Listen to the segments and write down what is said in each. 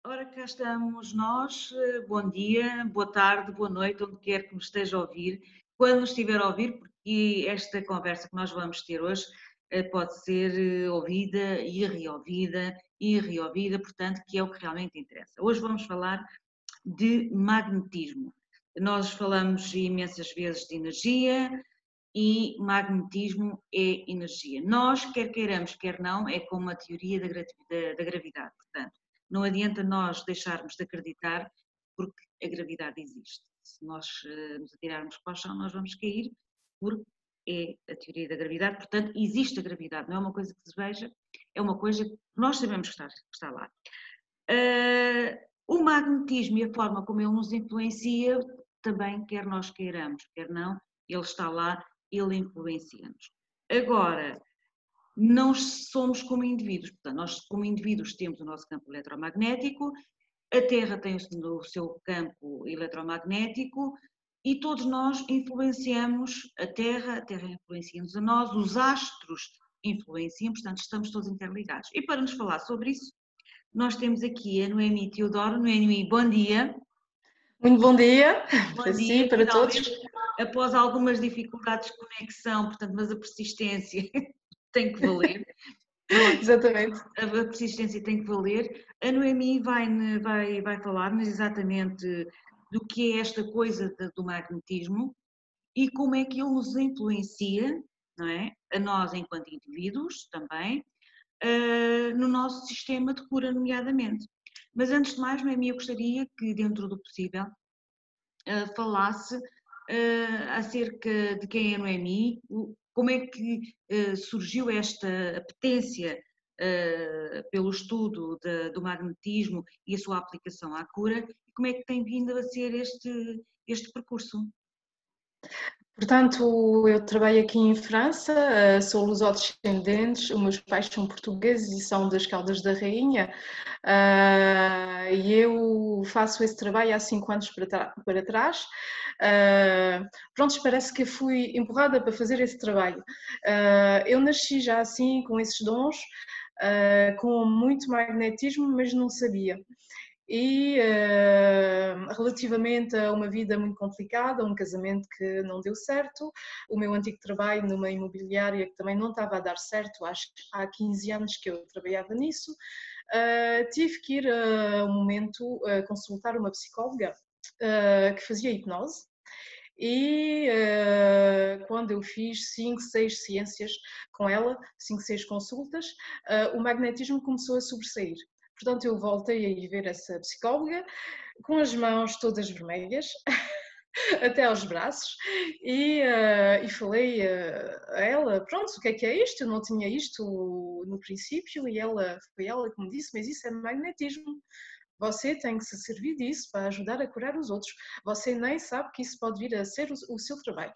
Ora, cá estamos nós. Bom dia, boa tarde, boa noite, onde quer que nos esteja a ouvir. Quando nos estiver a ouvir, porque esta conversa que nós vamos ter hoje pode ser ouvida e reouvida, portanto, que é o que realmente interessa. Hoje vamos falar de magnetismo. Nós falamos imensas vezes de energia e magnetismo é energia. Nós, quer queiramos, quer não, é como a teoria da gravidade, portanto. Não adianta nós deixarmos de acreditar porque a gravidade existe. Se nós nos atirarmos para o chão, nós vamos cair porque é a teoria da gravidade. Portanto, existe a gravidade, não é uma coisa que se veja, é uma coisa que nós sabemos que está lá. O magnetismo e a forma como ele nos influencia, também, quer nós queiramos, quer não, ele está lá, ele influencia-nos. Agora, não somos como indivíduos, portanto, nós como indivíduos temos o nosso campo eletromagnético, a Terra tem o seu campo eletromagnético e todos nós influenciamos a Terra influencia-nos a nós, os astros influenciam, portanto estamos todos interligados. E para nos falar sobre isso, nós temos aqui a Noemi Teodoro. Noemi, bom dia. Muito bom dia Bom para dia, si, para todos. Após algumas dificuldades de conexão, portanto, mas a persistência tem que valer. Exatamente. A persistência tem que valer. A Noemi vai falar-nos exatamente do que é esta coisa do magnetismo e como é que ele nos influencia, não é? A nós enquanto indivíduos também, no nosso sistema de cura, nomeadamente. Mas antes de mais, Noemi, eu gostaria que, dentro do possível, falasse acerca de quem é a Noemi, como é que surgiu esta apetência pelo estudo do magnetismo e a sua aplicação à cura, e como é que tem vindo a ser este percurso? Portanto, eu trabalho aqui em França, sou lusodescendentes, os meus pais são portugueses e são das Caldas da Rainha, e eu faço esse trabalho há 5 anos para trás. Pronto, parece que fui empurrada para fazer esse trabalho. Eu nasci já assim, com esses dons, com muito magnetismo, mas não sabia. E relativamente a uma vida muito complicada, um casamento que não deu certo, o meu antigo trabalho numa imobiliária que também não estava a dar certo, acho que há 15 anos que eu trabalhava nisso, tive que ir a um momento consultar uma psicóloga que fazia hipnose. E quando eu fiz 5, 6 ciências com ela, 5, 6 consultas, o magnetismo começou a sobressair. Portanto, eu voltei a ir ver essa psicóloga com as mãos todas vermelhas, até aos braços, e falei a ela, pronto, o que é isto? Eu não tinha isto no princípio, e foi ela que me disse, mas isso é magnetismo. Você tem que se servir disso para ajudar a curar os outros. Você nem sabe que isso pode vir a ser o seu trabalho.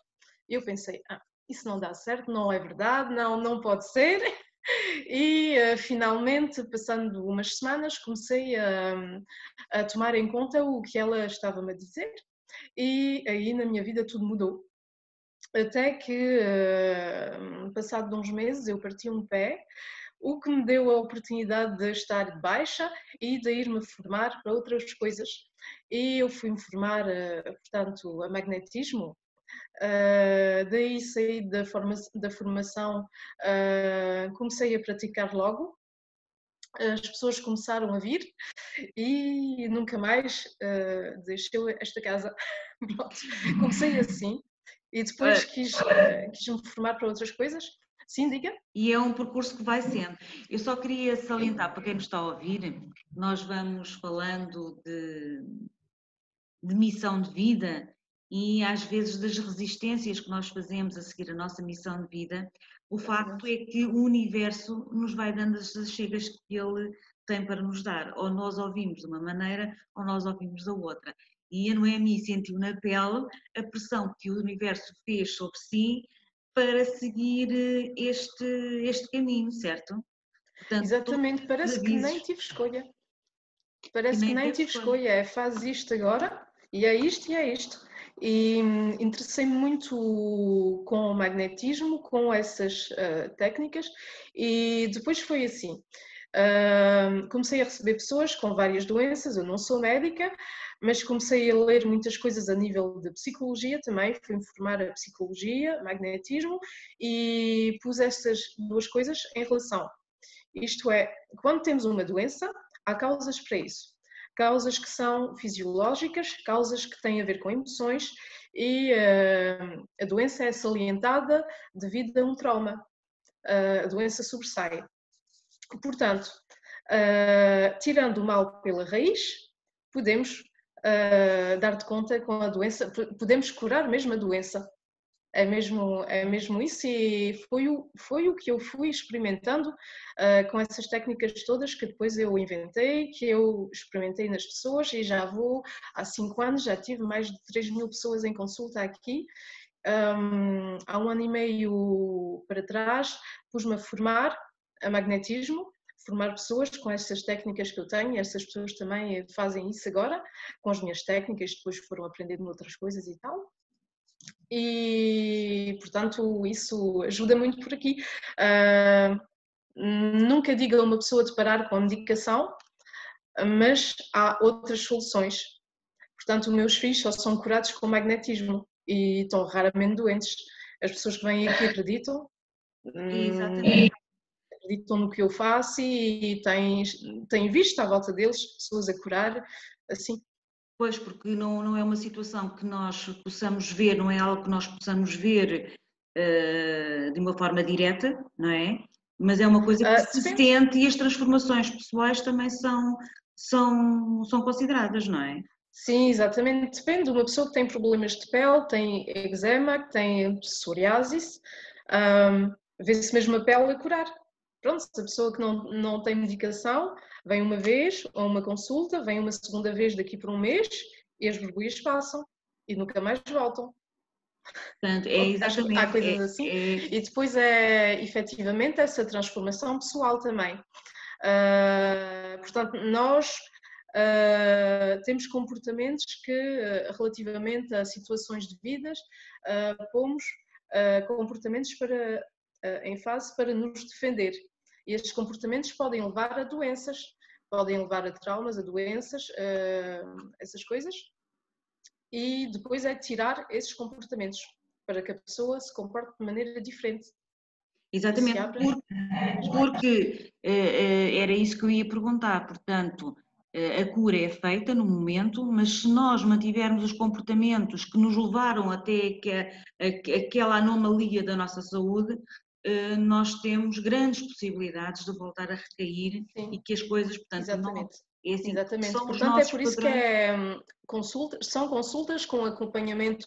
Eu pensei, isso não dá certo, não é verdade, não pode ser. E finalmente, passando umas semanas, comecei a tomar em conta o que ela estava-me a dizer e aí na minha vida tudo mudou. Até que, passado uns meses, eu parti um pé, o que me deu a oportunidade de estar de baixa e de ir-me formar para outras coisas. E eu fui-me formar, portanto, a magnetismo. Daí saí da formação, comecei a praticar logo, as pessoas começaram a vir e nunca mais deixei esta casa. Pronto, comecei assim e depois quis-me formar para outras coisas. Sim, diga. E é um percurso que vai sendo. Eu só queria salientar para quem nos está a ouvir, nós vamos falando de missão de vida e às vezes das resistências que nós fazemos a seguir a nossa missão de vida. O facto é que o universo nos vai dando as chegas que ele tem para nos dar. Ou nós ouvimos de uma maneira ou nós ouvimos da outra. E a Noemi sentiu na pele a pressão que o universo fez sobre si para seguir este caminho, certo? Portanto, Exatamente, parece que nem tive escolha. Parece que nem tive escolha, faz isto agora e é isto e é isto. E interessei-me muito com o magnetismo, com essas técnicas, e depois foi assim. Comecei a receber pessoas com várias doenças, eu não sou médica, mas comecei a ler muitas coisas a nível de psicologia também, fui-me formar a psicologia, magnetismo, e pus estas duas coisas em relação. Isto é, quando temos uma doença, há causas para isso. Causas que são fisiológicas, causas que têm a ver com emoções, e a doença é salientada devido a um trauma. A doença sobressai. Portanto, tirando o mal pela raiz, podemos dar de conta com a doença, podemos curar mesmo a doença. É mesmo isso, e foi o que eu fui experimentando com essas técnicas todas que depois eu inventei, que eu experimentei nas pessoas, e já vou há 5 anos, já tive mais de 3.000 pessoas em consulta aqui. Há 1 ano e meio para trás, pus-me a formar a magnetismo, formar pessoas com essas técnicas que eu tenho, e essas pessoas também fazem isso agora, com as minhas técnicas, depois foram aprendendo outras coisas e tal. E, portanto, isso ajuda muito por aqui. Nunca diga a uma pessoa de parar com a medicação, mas há outras soluções. Portanto, os meus filhos só são curados com magnetismo e estão raramente doentes. As pessoas que vêm aqui acreditam, Exatamente. acreditam no que eu faço, e têm visto à volta deles pessoas a curar assim. Pois, porque não é uma situação que nós possamos ver, não é algo que nós possamos ver de uma forma direta, não é? Mas é uma coisa que se Depende. sente, e as transformações pessoais também são consideradas, não é? Sim, exatamente. Depende de uma pessoa que tem problemas de pele, tem eczema, que tem psoriasis, vê-se mesmo a pele a curar. Pronto, se a pessoa que não tem medicação vem uma vez ou uma consulta, vem uma segunda vez daqui por um mês, e as borbulhas passam e nunca mais voltam. Portanto, é Há exatamente, coisas assim. E depois é efetivamente essa transformação pessoal também. Portanto, nós temos comportamentos que, relativamente a situações de vidas, pomos comportamentos em fase para nos defender. E estes comportamentos podem levar a doenças, podem levar a traumas, a doenças, essas coisas. E depois é tirar esses comportamentos para que a pessoa se comporte de maneira diferente. exatamente, porque era isso que eu ia perguntar. Portanto, a cura é feita no momento, mas se nós mantivermos os comportamentos que nos levaram até aquela anomalia da nossa saúde, nós temos grandes possibilidades de voltar a recair. Sim, e que as coisas, portanto, exatamente. É assim, Exatamente. são os Portanto, é nossos por isso que padrões. são consultas com acompanhamento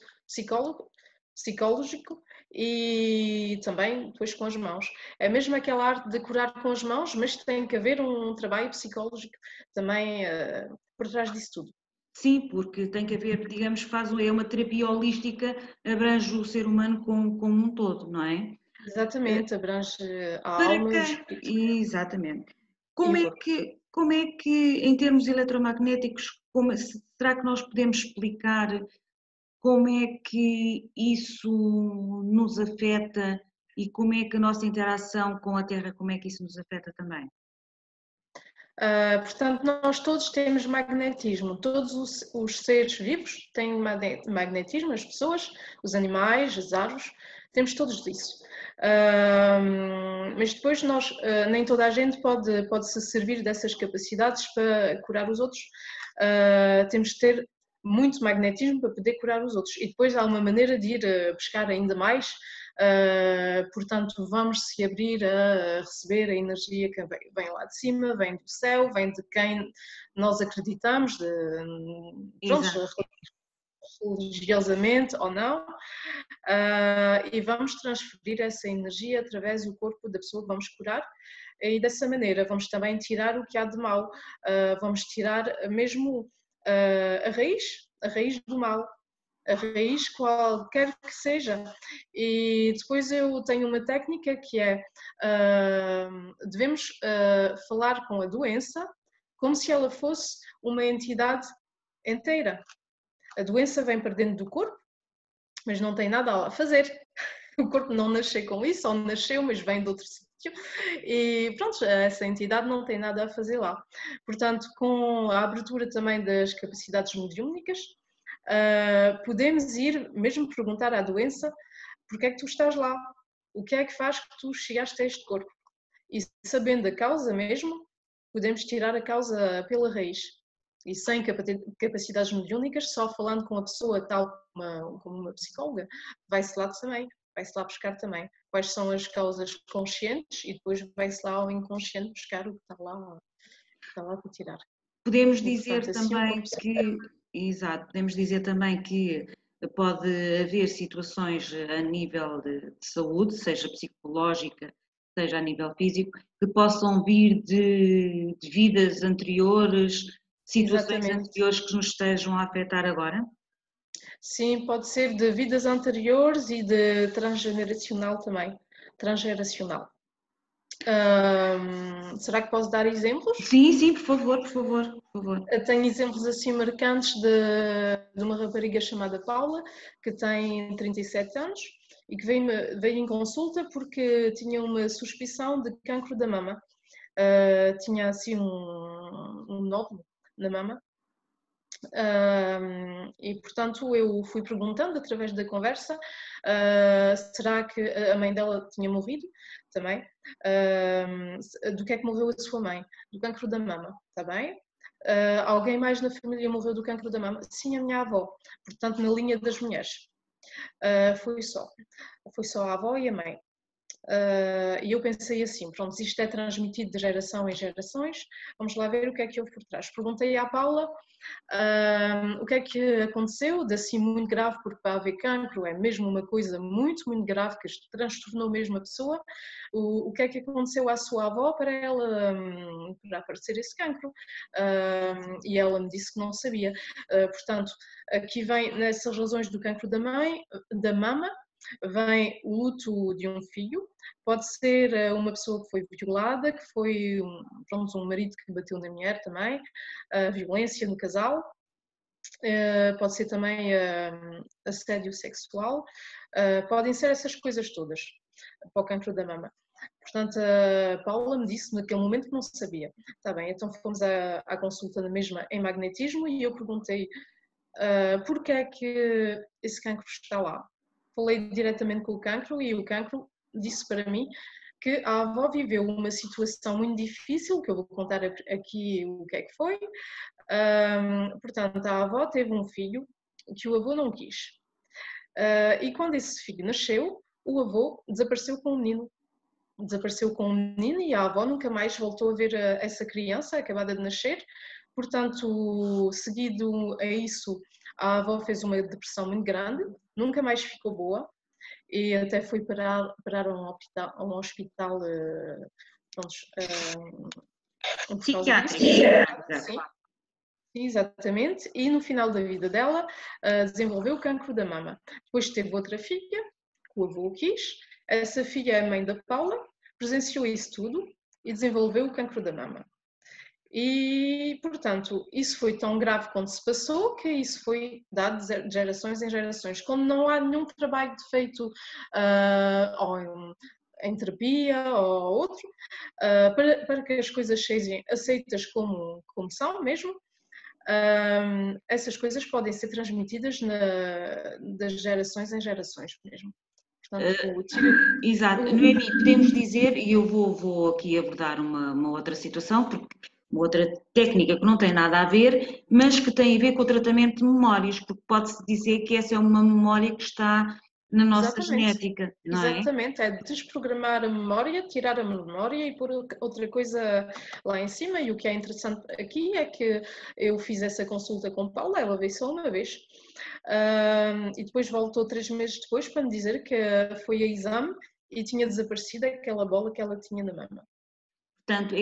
psicológico, e também depois com as mãos. É mesmo aquela arte de curar com as mãos, mas tem que haver um trabalho psicológico também por trás disso tudo. Sim, porque tem que haver, digamos, é uma terapia holística, abrange o ser humano como um todo, não é? Exatamente, abrange a Para alma, o quem? espírito Exatamente. e o corpo. Como é que em termos eletromagnéticos, será que nós podemos explicar como é que isso nos afeta, e como é que a nossa interação com a Terra, como é que isso nos afeta também? Portanto, nós todos temos magnetismo, todos os seres vivos têm magnetismo, as pessoas, os animais, as árvores, temos todos isso. Mas depois nem toda a gente pode se servir dessas capacidades para curar os outros. Temos que ter muito magnetismo para poder curar os outros, e depois há uma maneira de ir buscar ainda mais. Portanto, vamos se abrir a receber a energia que vem lá de cima, vem do céu, vem de quem nós acreditamos, pronto, religiosamente ou não, e vamos transferir essa energia através do corpo da pessoa que vamos curar, e dessa maneira vamos também tirar o que há de mal, vamos tirar mesmo a raiz do mal, a raiz qualquer que seja. E depois eu tenho uma técnica que é, devemos falar com a doença como se ela fosse uma entidade inteira. A doença vem para dentro do corpo, mas não tem nada a fazer. O corpo não nasceu com isso, ou nasceu, mas vem de outro sítio. e pronto, essa entidade não tem nada a fazer lá. Portanto, com a abertura também das capacidades mediúnicas, podemos ir mesmo perguntar à doença porque é que tu estás lá, o que é que faz que tu chegaste a este corpo. E sabendo a causa mesmo, podemos tirar a causa pela raiz. E sem capacidades mediúnicas, só falando com a pessoa tal como uma psicóloga, vai-se lá também, vai-se lá buscar também quais são as causas conscientes e depois vai-se lá ao inconsciente buscar o que está lá para tirar. Podemos E, dizer portanto, assim, também que, exato, podemos dizer também que pode haver situações a nível de saúde, seja psicológica, seja a nível físico, que possam vir de vidas anteriores, situações exatamente. anteriores que nos estejam a afetar agora? Sim, pode ser de vidas anteriores e de transgeneracional também. Transgeracional. Será que posso dar exemplos? Sim, sim, por favor, por favor, por favor. Eu tenho exemplos assim marcantes de uma rapariga chamada Paula, que tem 37 anos e que veio em consulta porque tinha uma suspeição de cancro da mama. Tinha assim um nódulo na mama. E portanto eu fui perguntando através da conversa, será que a mãe dela tinha morrido também? Do que é que morreu a sua mãe? Do cancro da mama, está bem? Alguém mais na família morreu do cancro da mama? Sim, a minha avó, portanto na linha das mulheres. Foi só a avó e a mãe. E eu pensei assim, pronto, isto é transmitido de geração em gerações, vamos lá ver o que é que houve por trás. Perguntei à Paula o que é que aconteceu de assim muito grave, porque para haver cancro é mesmo uma coisa muito, muito grave que transtornou mesmo a pessoa. O que é que aconteceu à sua avó para ela para aparecer esse cancro? E ela me disse que não sabia. Portanto, aqui vem nessas razões do cancro da mama, vem o luto de um filho, pode ser uma pessoa que foi violada, que foi pronto, um marido que bateu na mulher também, violência no casal, pode ser também assédio sexual, podem ser essas coisas todas para o cancro da mama. Portanto, a Paula me disse naquele momento que não sabia. Está bem, então fomos à consulta na mesma em magnetismo e eu perguntei porque é que esse cancro está lá. Falei diretamente com o cancro e o cancro disse para mim que a avó viveu uma situação muito difícil, que eu vou contar aqui o que é que foi. Portanto, a avó teve um filho que o avô não quis. E quando esse filho nasceu, o avô desapareceu com o menino. Desapareceu com o menino e a avó nunca mais voltou a ver essa criança acabada de nascer. Portanto, seguido a isso, a avó fez uma depressão muito grande, nunca mais ficou boa e até foi parar a um hospital pronto, por causa disso. Psiquiátrico. Sim, exatamente. E no final da vida dela, desenvolveu o cancro da mama. Depois teve outra filha, que o avô quis. Essa filha é a mãe da Paula, presenciou isso tudo e desenvolveu o cancro da mama. E, portanto, isso foi tão grave quando se passou que isso foi dado de gerações em gerações. Como não há nenhum trabalho feito ou em terapia ou outro, para que as coisas sejam aceitas como são mesmo, essas coisas podem ser transmitidas das gerações em gerações mesmo. Portanto, exato. Noemi, podemos dizer, e eu vou aqui abordar uma outra situação, porque uma outra técnica que não tem nada a ver, mas que tem a ver com o tratamento de memórias, porque pode-se dizer que essa é uma memória que está na nossa genética, não é? Exatamente, é desprogramar a memória, tirar a memória e pôr outra coisa lá em cima. E o que é interessante aqui é que eu fiz essa consulta com Paula, ela veio só uma vez, e depois voltou 3 meses depois para me dizer que foi a exame e tinha desaparecido aquela bola que ela tinha na mama. Portanto,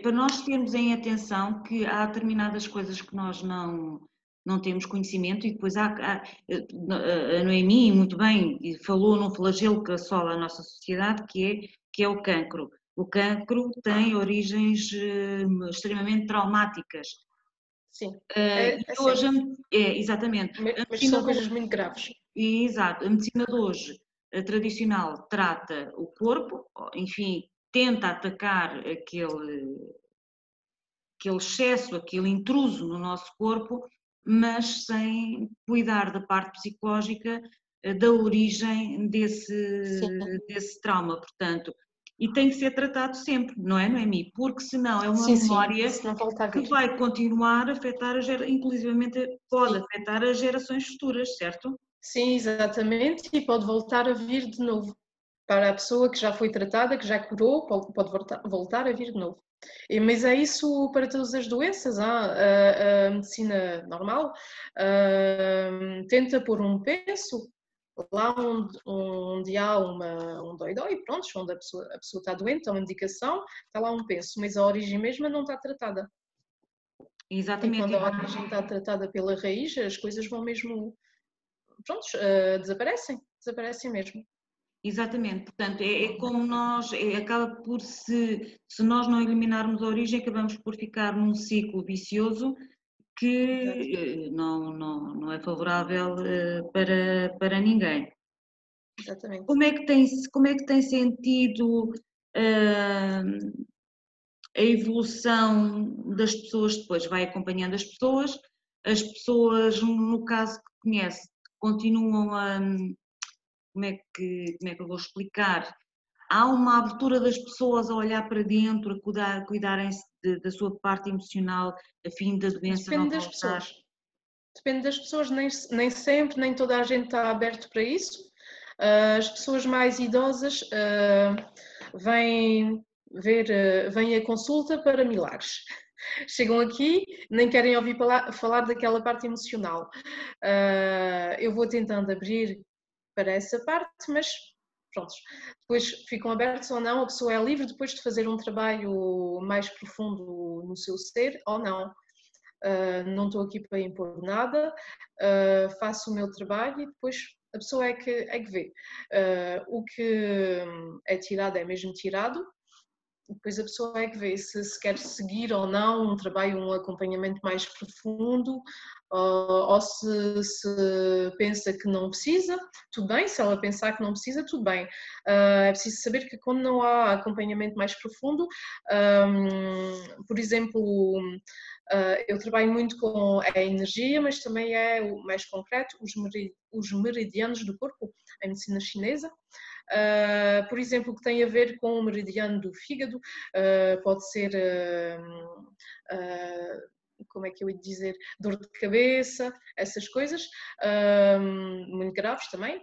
para nós termos em atenção que há determinadas coisas que nós não temos conhecimento e depois a Noemi, muito bem, falou num flagelo que assola a nossa sociedade, que é o cancro. O cancro tem origens extremamente traumáticas. Sim, E hoje, exatamente. Mas são coisas muito graves. Exato, a medicina de hoje, a tradicional, trata o corpo, enfim, tenta atacar aquele excesso, aquele intruso no nosso corpo, mas sem cuidar da parte psicológica, da origem desse trauma, portanto, e tem que ser tratado sempre, não é, Noemi? Porque senão é uma Sim, sim, memória se não volta a que vir. vai continuar a afetar, inclusivamente pode afetar as gerações futuras, certo? Sim, exatamente, e pode voltar a vir de novo. Para a pessoa que já foi tratada, que já curou, pode voltar a vir de novo. Mas é isso para todas as doenças. A medicina normal tenta pôr um penso lá onde há um dói-dói, pronto, onde a pessoa está doente, há uma medicação, está lá um penso, mas a origem mesma não está tratada. E quando Exatamente. a origem está tratada pela raiz, as coisas vão mesmo, pronto, desaparecem mesmo. Exatamente, portanto, é como nós, acaba por se nós não eliminarmos a origem, acabamos por ficar num ciclo vicioso que não é favorável para ninguém. Exatamente. Como é que tem sentido a evolução das pessoas depois? Vai acompanhando as pessoas, no caso que conhece, continuam como é que eu vou explicar? Há uma abertura das pessoas a olhar para dentro, a cuidarem-se da sua parte emocional, a fim da doença não Depende das voltar. pessoas. Depende das pessoas, nem sempre, nem toda a gente está aberto para isso. As pessoas mais idosas vêm a consulta para milagres. Chegam aqui, nem querem ouvir falar daquela parte emocional. Eu vou tentando abrir para essa parte, mas pronto, depois ficam abertos ou não, a pessoa é livre depois de fazer um trabalho mais profundo no seu ser ou não. Não estou aqui para impor nada, faço o meu trabalho e depois a pessoa é que vê. O que é tirado é mesmo tirado, depois a pessoa é que vê se quer seguir ou não um trabalho, um acompanhamento mais profundo, ou se pensa que não precisa, tudo bem, se ela pensar que não precisa, tudo bem. É preciso saber que quando não há acompanhamento mais profundo, por exemplo, eu trabalho muito com a energia, mas também é o mais concreto, os meridianos do corpo, a medicina chinesa. Por exemplo, o que tem a ver com o meridiano do fígado, pode ser, como é que eu ia dizer, dor de cabeça, essas coisas, muito graves também.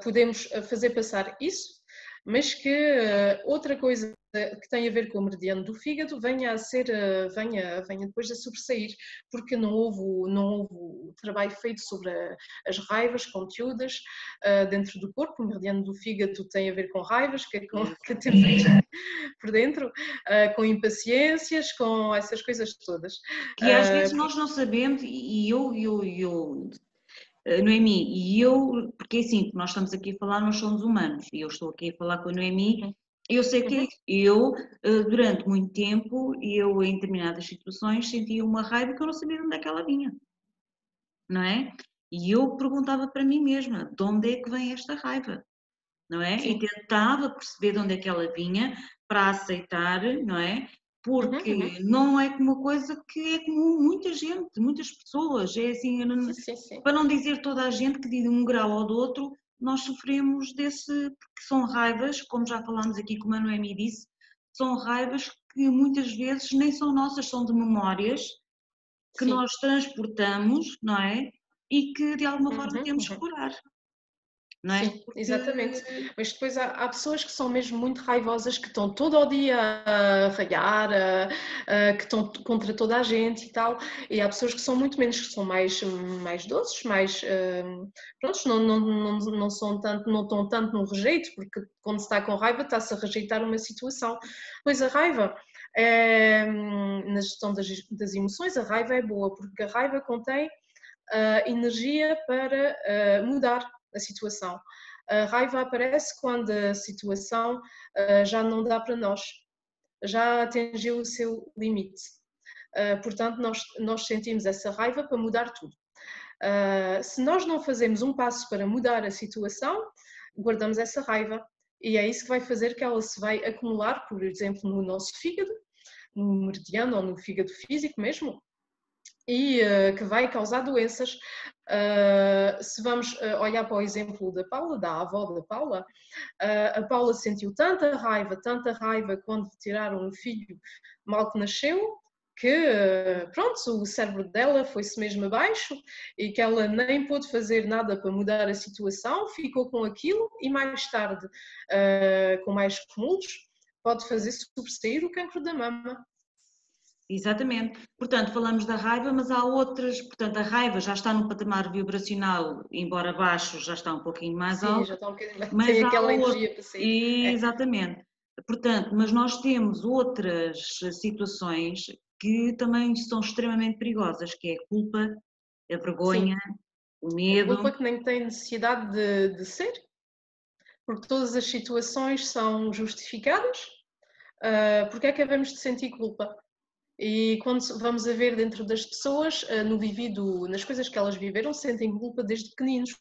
Podemos fazer passar isso, mas que outra coisa que tem a ver com o meridiano do fígado venha depois a sobressair, porque não houve trabalho feito sobre as raivas conteúdas dentro do corpo. O meridiano do fígado tem a ver com raivas que temos por dentro, com impaciências, com essas coisas todas. Que às vezes nós não sabemos, Noemi, porque assim, nós estamos aqui a falar, nós somos humanos, e eu estou aqui a falar com a Noemi, eu sei que é isso. Durante muito tempo, em determinadas situações, sentia uma raiva que eu não sabia de onde é que ela vinha, não é? E eu perguntava para mim mesma, de onde é que vem esta raiva, não é? Sim. E tentava perceber de onde é que ela vinha para aceitar, não é? Porque não é uma coisa que é comum, muita gente, muitas pessoas, é assim, Sim. para não dizer toda a gente que de um grau ou do outro, nós sofremos porque são raivas, como já falámos aqui, como a Noemi disse, são raivas que muitas vezes nem são nossas, são de memórias que nós transportamos, não é? E que de alguma forma temos que curar. Não é? Sim, exatamente. Mas depois há pessoas que são mesmo muito raivosas, que estão todo o dia a ralhar, que estão contra toda a gente e tal, e há pessoas que são muito menos, que são mais doces, mais prontos, não estão tanto no rejeito, porque quando se está com raiva está-se a rejeitar uma situação. Pois a raiva, na gestão das emoções, a raiva é boa, porque a raiva contém energia para mudar a situação. A raiva aparece quando a situação já não dá para nós, já atingiu o seu limite. Portanto, nós sentimos essa raiva para mudar tudo. Se nós não fazemos um passo para mudar a situação, guardamos essa raiva e é isso que vai fazer que ela se vai acumular, por exemplo, no nosso fígado, no meridiano ou no fígado físico mesmo, e que vai causar doenças. Se vamos olhar para o exemplo da Paula, da avó da Paula, a Paula sentiu tanta raiva quando tiraram um filho mal que nasceu, que pronto, o cérebro dela foi-se mesmo abaixo e que ela nem pôde fazer nada para mudar a situação, ficou com aquilo e mais tarde, com mais acúmulos, pode fazer sobressair o cancro da mama. Exatamente. Portanto, falamos da raiva, mas há outras. Portanto, a raiva já está no patamar vibracional, embora baixo, já está um pouquinho mais Sim, alto, já está um bocadinho, mas tem há aquela outro. energia para sair. Exatamente. Portanto, mas nós temos outras situações que também são extremamente perigosas, que é a culpa, a Sim, vergonha, o a medo. culpa que nem tem necessidade de ser, porque todas as situações são justificadas. Porque é que havemos de sentir culpa? E quando vamos a ver dentro das pessoas, no vivido, nas coisas que elas viveram, sentem culpa desde pequeninos.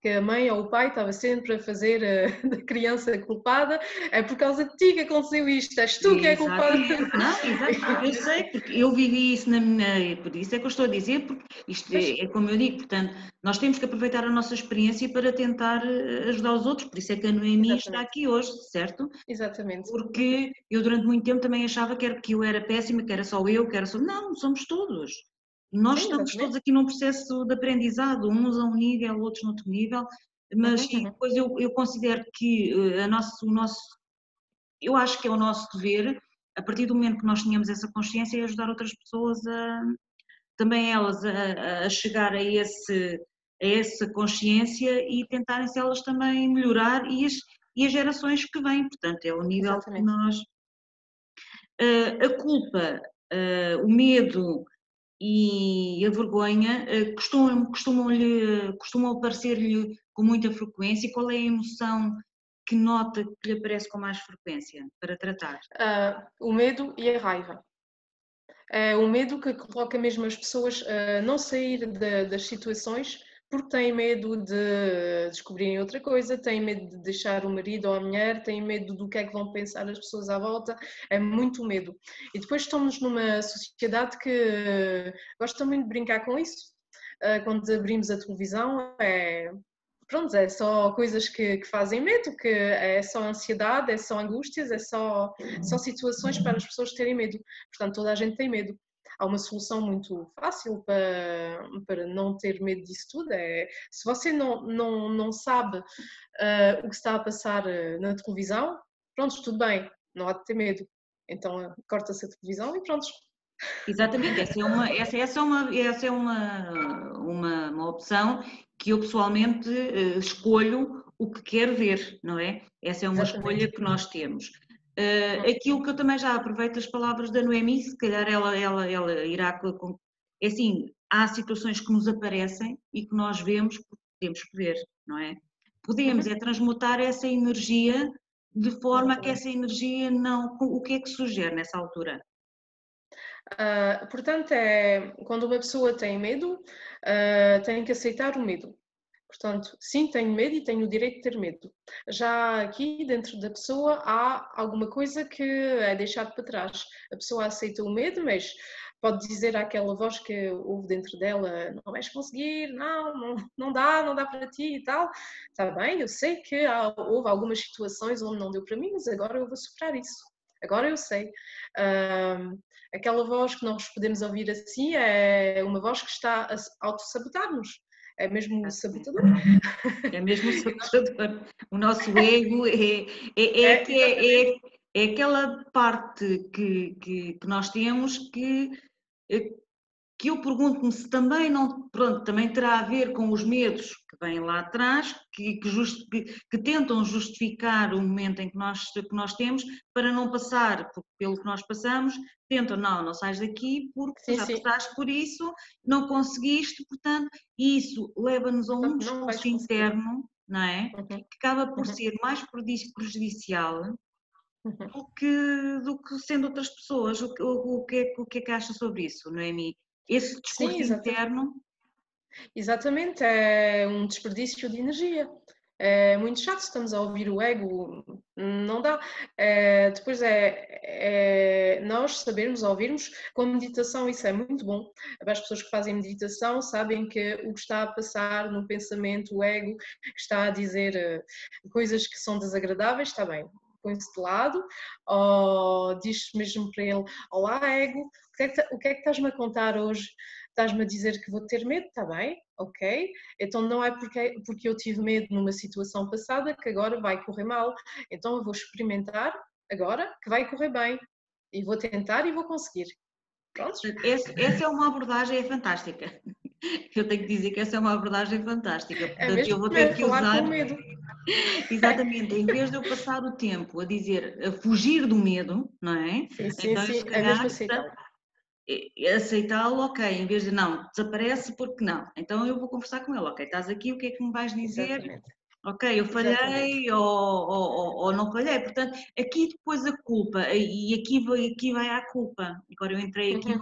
Que a mãe ou o pai estava sempre a fazer da criança culpada, é por causa de ti que aconteceu isto, és tu que é culpada. Exatamente, não, exato, eu sei, porque eu vivi isso na minha, por isso é que eu estou a dizer, porque isto é como eu digo, portanto, nós temos que aproveitar a nossa experiência para tentar ajudar os outros, por isso é que a Noemi está Exatamente, aqui hoje, certo? exatamente. Porque eu durante muito tempo também achava que eu era péssima, que era só eu, que era só... Não, somos todos. Nós Sim, estamos todos exatamente. aqui num processo de aprendizado, uns a um nível, outros noutro nível, mas Uhum, e uhum. depois eu considero que o nosso, eu acho que é o nosso dever, a partir do momento que nós tenhamos essa consciência, é ajudar outras pessoas também elas a chegar a essa consciência e tentarem-se elas também melhorar e as gerações que vêm, portanto é o nível que Exatamente. nós... a culpa, o medo e a vergonha costumam aparecer-lhe com muita frequência. E qual é a emoção que nota que lhe aparece com mais frequência para tratar? O medo e a raiva. É o medo que coloca mesmo as pessoas a não sair das situações porque têm medo de descobrirem outra coisa, têm medo de deixar o marido ou a mulher, têm medo do que é que vão pensar as pessoas à volta, é muito medo. E depois estamos numa sociedade que gosta muito de brincar com isso. Quando abrimos a televisão, pronto, é só coisas que fazem medo, que é só ansiedade, é só angústias, é só situações para as pessoas terem medo. Portanto, toda a gente tem medo. Há uma solução muito fácil para não ter medo disso tudo. Se você não sabe o que está a passar na televisão, pronto, tudo bem, não há de ter medo. Então corta-se a televisão e pronto. Exatamente, essa é uma opção que eu pessoalmente escolho o que quero ver, não é? Essa é uma Exatamente. escolha que nós temos. Uhum. Aquilo que eu também já aproveito as palavras da Noemi, se calhar ela irá é assim, há situações que nos aparecem e que nós vemos porque temos que ver, não é? Podemos Uhum. é transmutar essa energia de forma a que Exatamente. essa energia não... O que é que sugere nessa altura? Portanto, quando uma pessoa tem medo, tem que aceitar o medo. Portanto, sim, tenho medo e tenho o direito de ter medo. Já aqui dentro da pessoa há alguma coisa que é deixado para trás. A pessoa aceita o medo, mas pode dizer àquela voz que houve dentro dela: não vais conseguir, não dá para ti e tal. Está bem, eu sei que houve algumas situações onde não deu para mim, mas agora eu vou superar isso. Agora eu sei. Uh, Aquela voz que nós podemos ouvir assim é uma voz que está a auto-sabotar-nos. É mesmo sabotador. É mesmo o sabotador. O nosso ego Exatamente. é aquela parte que nós temos eh, que eu pergunto-me se também não, pronto, também terá a ver com os medos que vêm lá atrás, que tentam justificar o momento em que nós temos para não passar pelo que nós passamos, tentam, não sais daqui porque tu Sim, já sim. passaste por isso, não conseguiste, portanto, isso leva-nos a um Portanto, não vais discurso conseguir. interno, não é? Uhum, Que acaba por uhum, ser mais prejudicial uhum. do que sendo outras pessoas. O que é que acha sobre isso, Noemi? Esse Sim, discurso interno, exatamente. É um desperdício de energia. É muito chato, estamos a ouvir o ego, não dá. Depois nós sabermos, ouvirmos, com meditação isso é muito bom. As pessoas que fazem meditação sabem que o que está a passar no pensamento, o ego, que está a dizer coisas que são desagradáveis, está bem, põe-se de lado, ou diz mesmo para ele, olá ego, o que é que estás-me a contar hoje? Estás-me a dizer que vou ter medo? Está bem, ok. Então não é porque eu tive medo numa situação passada que agora vai correr mal. Então eu vou experimentar agora que vai correr bem. E vou tentar e vou conseguir. Prontos? Essa é uma abordagem fantástica. Eu tenho que dizer que essa é uma abordagem fantástica. É Portanto, mesmo eu vou ter é que falar com usar, o medo. exatamente, em vez de eu passar o tempo a dizer, a fugir do medo, não é? Sim, sim, Então, eu, sim. se É mesmo calhar, aceitável. aceitá-lo, ok, em vez de não, desaparece porque não. Então, eu vou conversar com ele, ok, estás aqui, o que é que me vais dizer? Exatamente. Ok, eu Exatamente. falhei ou não falhei. Portanto, aqui depois a culpa, e aqui vai a culpa. Agora eu entrei aqui Uhum.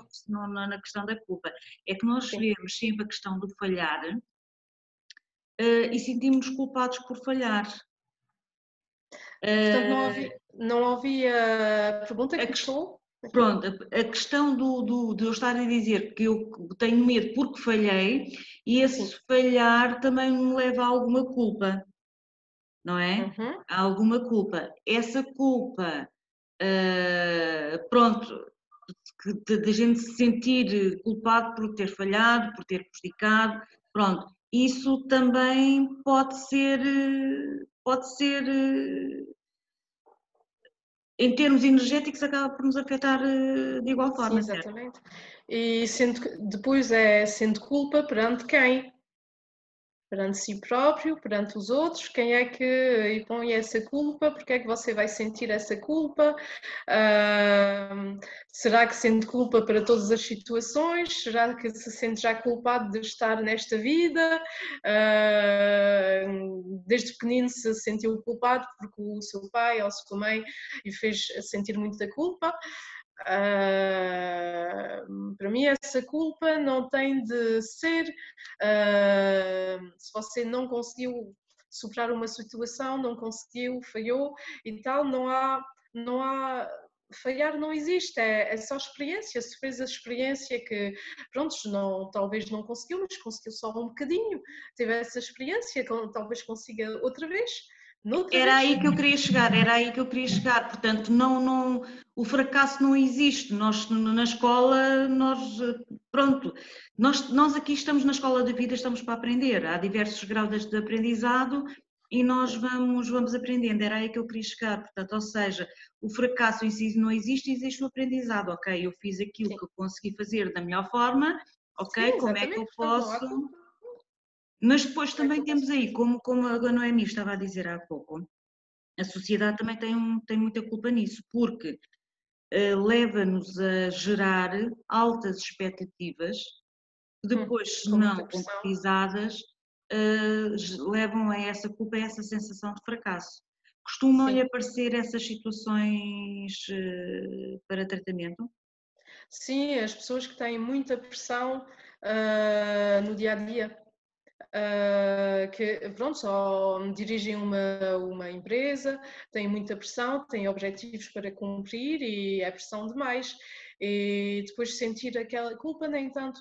na questão da culpa. É que nós Sim. vemos sempre a questão do falhar e sentimos culpados por falhar. Portanto, Eh, não ouvi a pergunta a que me ques- falou aqui. Pronto, a questão de eu estar a dizer que eu tenho medo porque falhei e Sim. esse falhar também me leva a alguma culpa, não é? Uhum. Há alguma culpa. Essa culpa, pronto, de a gente se sentir culpado por ter falhado, por ter prejudicado, pronto, isso também pode ser, em termos energéticos, acaba por nos afetar de igual Sim, forma, certo? exatamente. E depois sendo culpa perante quem? Perante si próprio, perante os outros, quem é que impõe essa culpa? Porque é que você vai sentir essa culpa? Será que sente culpa para todas as situações? Será que se sente já culpado de estar nesta vida? Desde pequenino se sentiu culpado porque o seu pai ou a sua mãe lhe fez sentir muita culpa? Para mim, essa culpa não tem de ser. Se você não conseguiu superar uma situação, não conseguiu, falhou e tal, não há falhar não existe, é só experiência. Se fez a experiência que, pronto, talvez não conseguiu, mas conseguiu só um bocadinho, teve essa experiência, talvez consiga outra vez, noutra Era vez. aí que eu queria chegar, era aí que eu queria chegar. Portanto, o fracasso não existe. Nós, na escola, pronto, nós aqui estamos na escola da vida, estamos para aprender. Há diversos graus de aprendizado e nós vamos aprendendo. Era aí que eu queria chegar. Portanto, ou seja, o fracasso em si não existe, existe o aprendizado. Ok, eu fiz aquilo Sim, que eu consegui fazer da melhor forma, ok, sim, como é que exatamente, eu portanto não há posso. culpa. Mas depois Como é que também eu temos posso? aí, como a Noemi estava a dizer há pouco, a sociedade também tem muita culpa nisso, porque leva-nos a gerar altas expectativas que depois, se Com não muita pressão. concretizadas, levam a essa culpa, a essa sensação de fracasso. Costumam-lhe Sim, aparecer essas situações para tratamento? sim, as pessoas que têm muita pressão no dia a dia, que pronto, só dirigem uma empresa, têm muita pressão, têm objetivos para cumprir e é pressão demais. E depois sentir aquela culpa, nem tanto.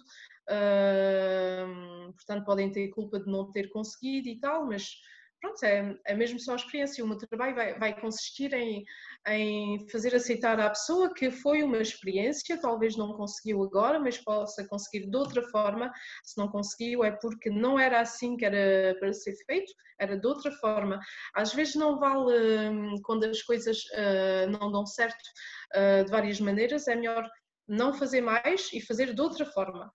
Portanto, podem ter culpa de não ter conseguido e tal, mas pronto, é mesmo só a experiência. O meu trabalho vai consistir em fazer aceitar à pessoa que foi uma experiência, talvez não conseguiu agora, mas possa conseguir de outra forma. Se não conseguiu é porque não era assim que era para ser feito, era de outra forma. Às vezes não vale, quando as coisas não dão certo de várias maneiras, é melhor não fazer mais e fazer de outra forma,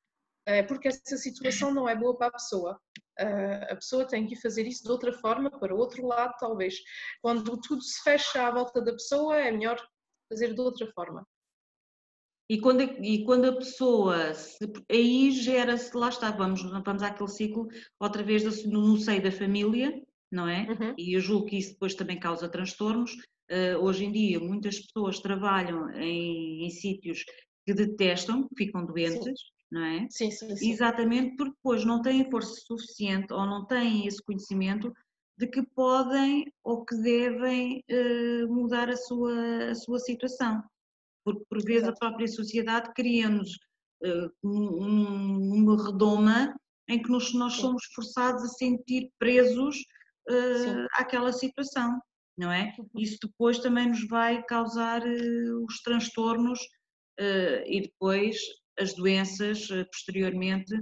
porque essa situação não é boa para a pessoa. A pessoa tem que fazer isso de outra forma, para o outro lado, talvez. Quando tudo se fecha à volta da pessoa, é melhor fazer de outra forma. E quando a pessoa, aí gera-se, lá está, vamos àquele ciclo, outra vez no seio da família, não é? Uhum. E eu julgo que isso depois também causa transtornos. Hoje em dia, muitas pessoas trabalham em sítios que detestam, que ficam Sim, doentes, não é? sim, sim, sim. Exatamente porque depois não têm força suficiente ou não têm esse conhecimento de que podem ou que devem mudar a sua situação. Porque por vezes a Exato. própria sociedade cria-nos uma redoma em que nós Sim, somos forçados a sentir presos sim. àquela situação, não é? Uhum. Isso depois também nos vai causar os transtornos e depois as doenças posteriormente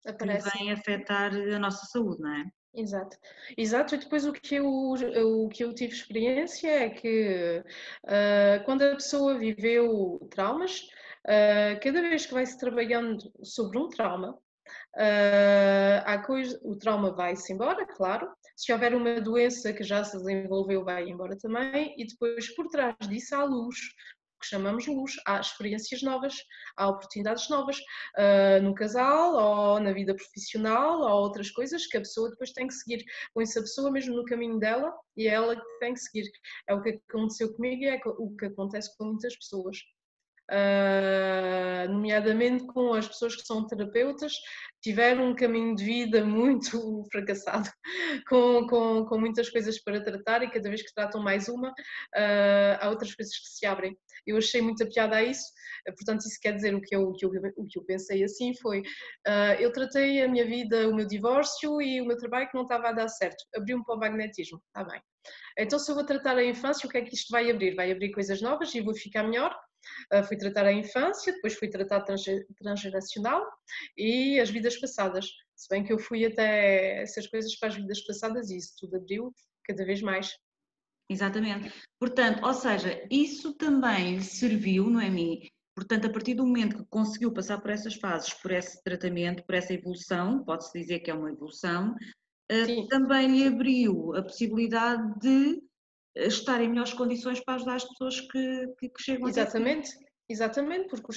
que Aparecem. vêm afetar a nossa saúde, não é? Exato, exato. E depois o que eu tive experiência é que quando a pessoa viveu traumas, cada vez que vai-se trabalhando sobre um trauma, o trauma vai-se embora, claro. Se houver uma doença que já se desenvolveu, vai embora também. E depois, por trás disso, há luz, que chamamos luz. Há experiências novas, há oportunidades novas, no casal, ou na vida profissional, ou outras coisas que a pessoa depois tem que seguir. Põe-se a pessoa mesmo no caminho dela e é ela que tem que seguir. É o que aconteceu comigo e é o que acontece com muitas pessoas. Nomeadamente com as pessoas que são terapeutas, tiveram um caminho de vida muito fracassado, com muitas coisas para tratar e cada vez que tratam mais uma, há outras coisas que se abrem. Eu achei muita piada a isso, portanto isso quer dizer o que eu pensei assim foi, eu tratei a minha vida, o meu divórcio e o meu trabalho que não estava a dar certo, abri-me para o magnetismo, está bem. Então se eu vou tratar a infância, o que é que isto vai abrir? Vai abrir coisas novas e vou ficar melhor. Fui tratar a infância, depois fui tratar transgeracional e as vidas passadas. Se bem que eu fui até essas coisas para as vidas passadas e isso tudo abriu cada vez mais. Exatamente. Portanto, ou seja, isso também serviu, não é, Mi? Portanto, a partir do momento que conseguiu passar por essas fases, por esse tratamento, por essa evolução, pode-se dizer que é uma evolução, Sim, também lhe abriu a possibilidade de estar em melhores condições para ajudar as pessoas que chegam até si. exatamente. Exatamente, porque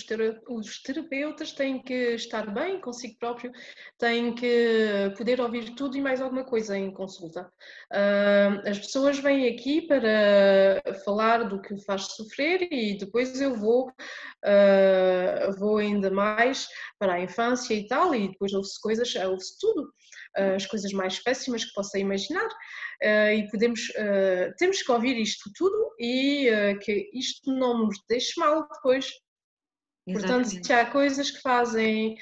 os terapeutas têm que estar bem consigo próprio, têm que poder ouvir tudo e mais alguma coisa em consulta. As pessoas vêm aqui para falar do que faz sofrer e depois eu vou ainda mais para a infância e tal, e depois ouve-se tudo, as coisas mais péssimas que possa imaginar, e temos que ouvir isto tudo e que isto não nos deixe mal depois. Portanto, se Exatamente. há coisas que fazem,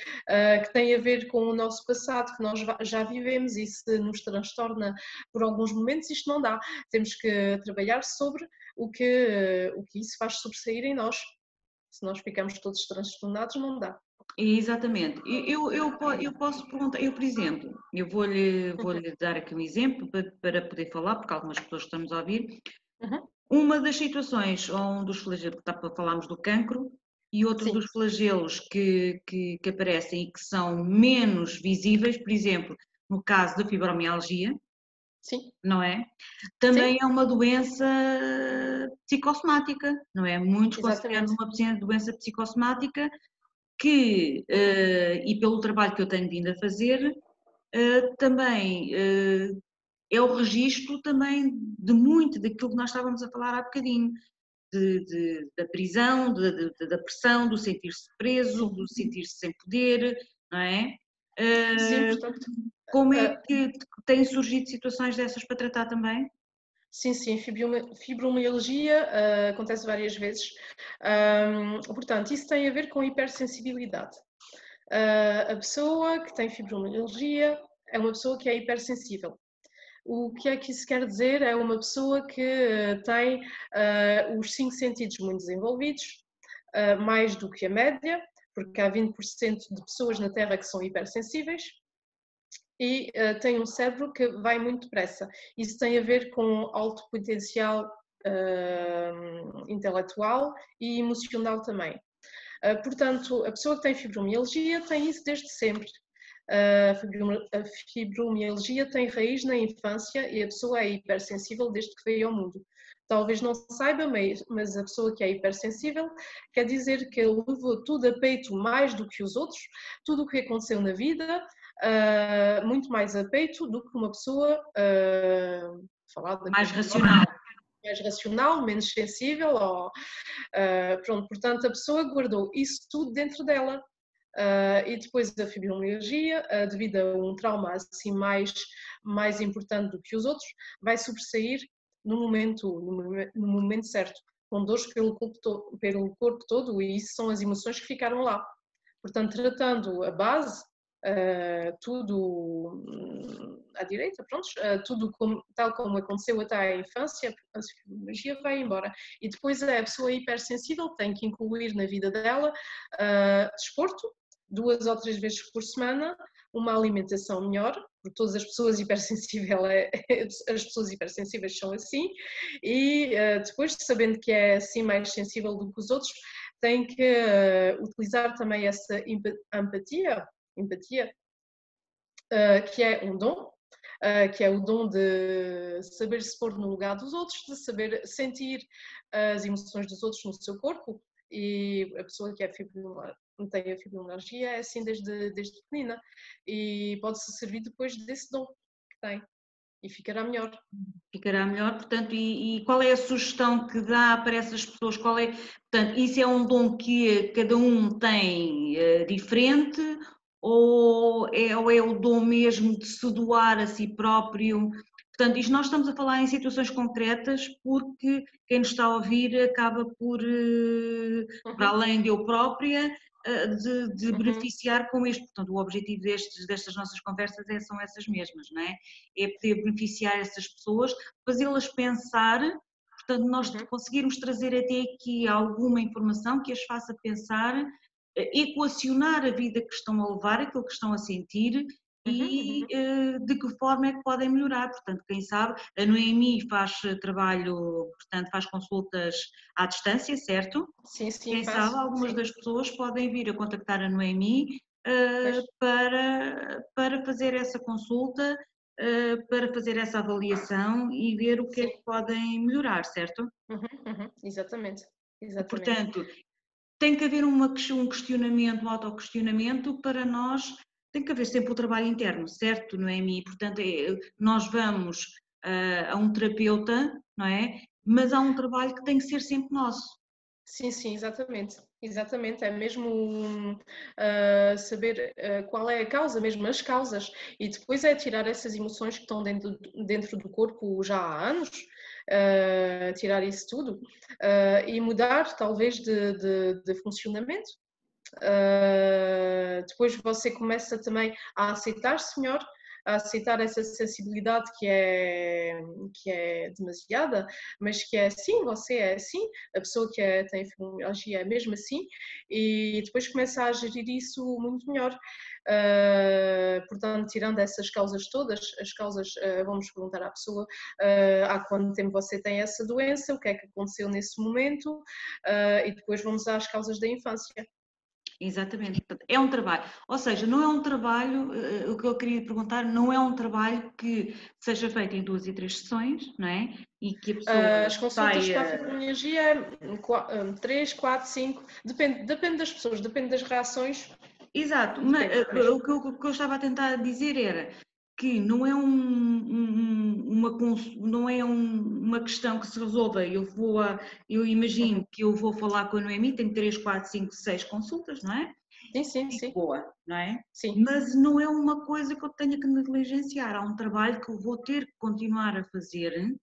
que têm a ver com o nosso passado, que nós já vivemos e se nos transtorna por alguns momentos, isto não dá. Temos que trabalhar sobre o que isso faz sobressair em nós. Se nós ficamos todos transtornados, não dá. Exatamente. Eu posso perguntar, eu, por exemplo, eu vou-lhe dar aqui um exemplo para poder falar, porque algumas pessoas estamos a ouvir. Uhum. Uma das situações, ou um dos flagelos, falámos do cancro, e outro Sim, dos flagelos que aparecem e que são menos visíveis, por exemplo, no caso da fibromialgia, sim, não é? sim, Também é uma doença psicossomática, não é? Muitos consideram exatamente. uma doença psicossomática que, e pelo trabalho que eu tenho vindo a fazer, também é o registro também de muito daquilo que nós estávamos a falar há bocadinho, da prisão, da pressão, do sentir-se preso, Sim, do sentir-se sem poder, não é? sim, Eh, portanto, Como é ah, que têm surgido situações dessas para tratar também? sim, sim, fibromialgia acontece várias vezes. Portanto, isso tem a ver com hipersensibilidade. A pessoa que tem fibromialgia é uma pessoa que é hipersensível. O que é que isso quer dizer? É uma pessoa que tem os cinco sentidos muito desenvolvidos, mais do que a média, porque há 20% de pessoas na Terra que são hipersensíveis e tem um cérebro que vai muito depressa. Isso tem a ver com alto potencial intelectual e emocional também. Portanto, a pessoa que tem fibromialgia tem isso desde sempre. A fibromialgia tem raiz na infância e a pessoa é hipersensível desde que veio ao mundo. Talvez não saiba, mas a pessoa que é hipersensível quer dizer que levou tudo a peito mais do que os outros, tudo o que aconteceu na vida, muito mais a peito do que uma pessoa falada Mais como racional. mais racional, menos sensível. Pronto, portanto, a pessoa guardou isso tudo dentro dela. E depois a fibromialgia, devido a um trauma assim mais importante do que os outros, vai sobressair no momento certo, com dores pelo corpo todo, e isso são as emoções que ficaram lá. Portanto, tratando a base, tudo à direita, pronto, tudo tal como aconteceu até à infância, a fibromialgia vai embora. E depois a pessoa hipersensível tem que incluir na vida dela desporto, 2 ou 3 vezes por semana, uma alimentação melhor, porque todas as pessoas as pessoas hipersensíveis são assim, e depois, sabendo que é assim mais sensível do que os outros, tem que utilizar também essa empatia, que é um dom, que é o dom de saber se pôr no lugar dos outros, de saber sentir as emoções dos outros no seu corpo. E a pessoa que tem a fibromialgia é assim desde pequenina, e pode-se servir depois desse dom que tem, e ficará melhor. Ficará melhor, portanto, e qual é a sugestão que dá para essas pessoas? Portanto, isso é um dom que cada um tem diferente, ou é o dom mesmo de se doar a si próprio? Portanto, isto nós estamos a falar em situações concretas, porque quem nos está a ouvir acaba por, para além de eu própria, de beneficiar com isto. Portanto, o objetivo destas nossas conversas são essas mesmas, não é? É poder beneficiar essas pessoas, fazê-las pensar, portanto, nós conseguirmos trazer até aqui alguma informação que as faça pensar, equacionar a vida que estão a levar, aquilo que estão a sentir e de que forma é que podem melhorar. Portanto, quem sabe, a Noemi faz trabalho, portanto, faz consultas à distância, certo? Sim, sim, Quem sabe faço. algumas Sim. das pessoas podem vir a contactar a Noemi Pois. para fazer essa consulta, para fazer essa avaliação e ver o que é Sim. que podem melhorar, certo? Exatamente. Exatamente. Portanto, tem que haver um questionamento, um autoquestionamento para nós, tem que haver sempre o trabalho interno, certo, Noemi? Portanto, nós vamos a um terapeuta, não é? Mas há um trabalho que tem que ser sempre nosso. Sim, sim, exatamente. Exatamente, é mesmo saber qual é a causa, mesmo as causas, e depois é tirar essas emoções que estão dentro do corpo já há anos, tirar isso tudo e mudar talvez de funcionamento. Depois você começa também a aceitar-se melhor, a aceitar essa sensibilidade que é demasiada, mas que é assim, você é assim, a pessoa tem fibromialgia é mesmo assim, e depois começa a gerir isso muito melhor. Portanto, tirando essas causas todas, as causas, vamos perguntar à pessoa há quanto tempo você tem essa doença, o que é que aconteceu nesse momento, e depois vamos às causas da infância. Exatamente, portanto, é um trabalho, ou seja, não é um trabalho, o que eu queria perguntar, não é um trabalho que seja feito em 2 e 3 sessões, não é? E que a pessoa As consultas para a saia. fibromialgia, 3, 4, 5, depende das pessoas, depende das reações, Exato, mas depende mesmo. o que eu estava a tentar dizer era que não é não é uma questão que se resolva, eu imagino que eu vou falar com a Noemi, tenho 3, 4, 5, 6 consultas, não é? Sim, sim, Fico sim, boa, não é? sim, Mas não é uma coisa que eu tenha que negligenciar, há um trabalho que eu vou ter que continuar a fazer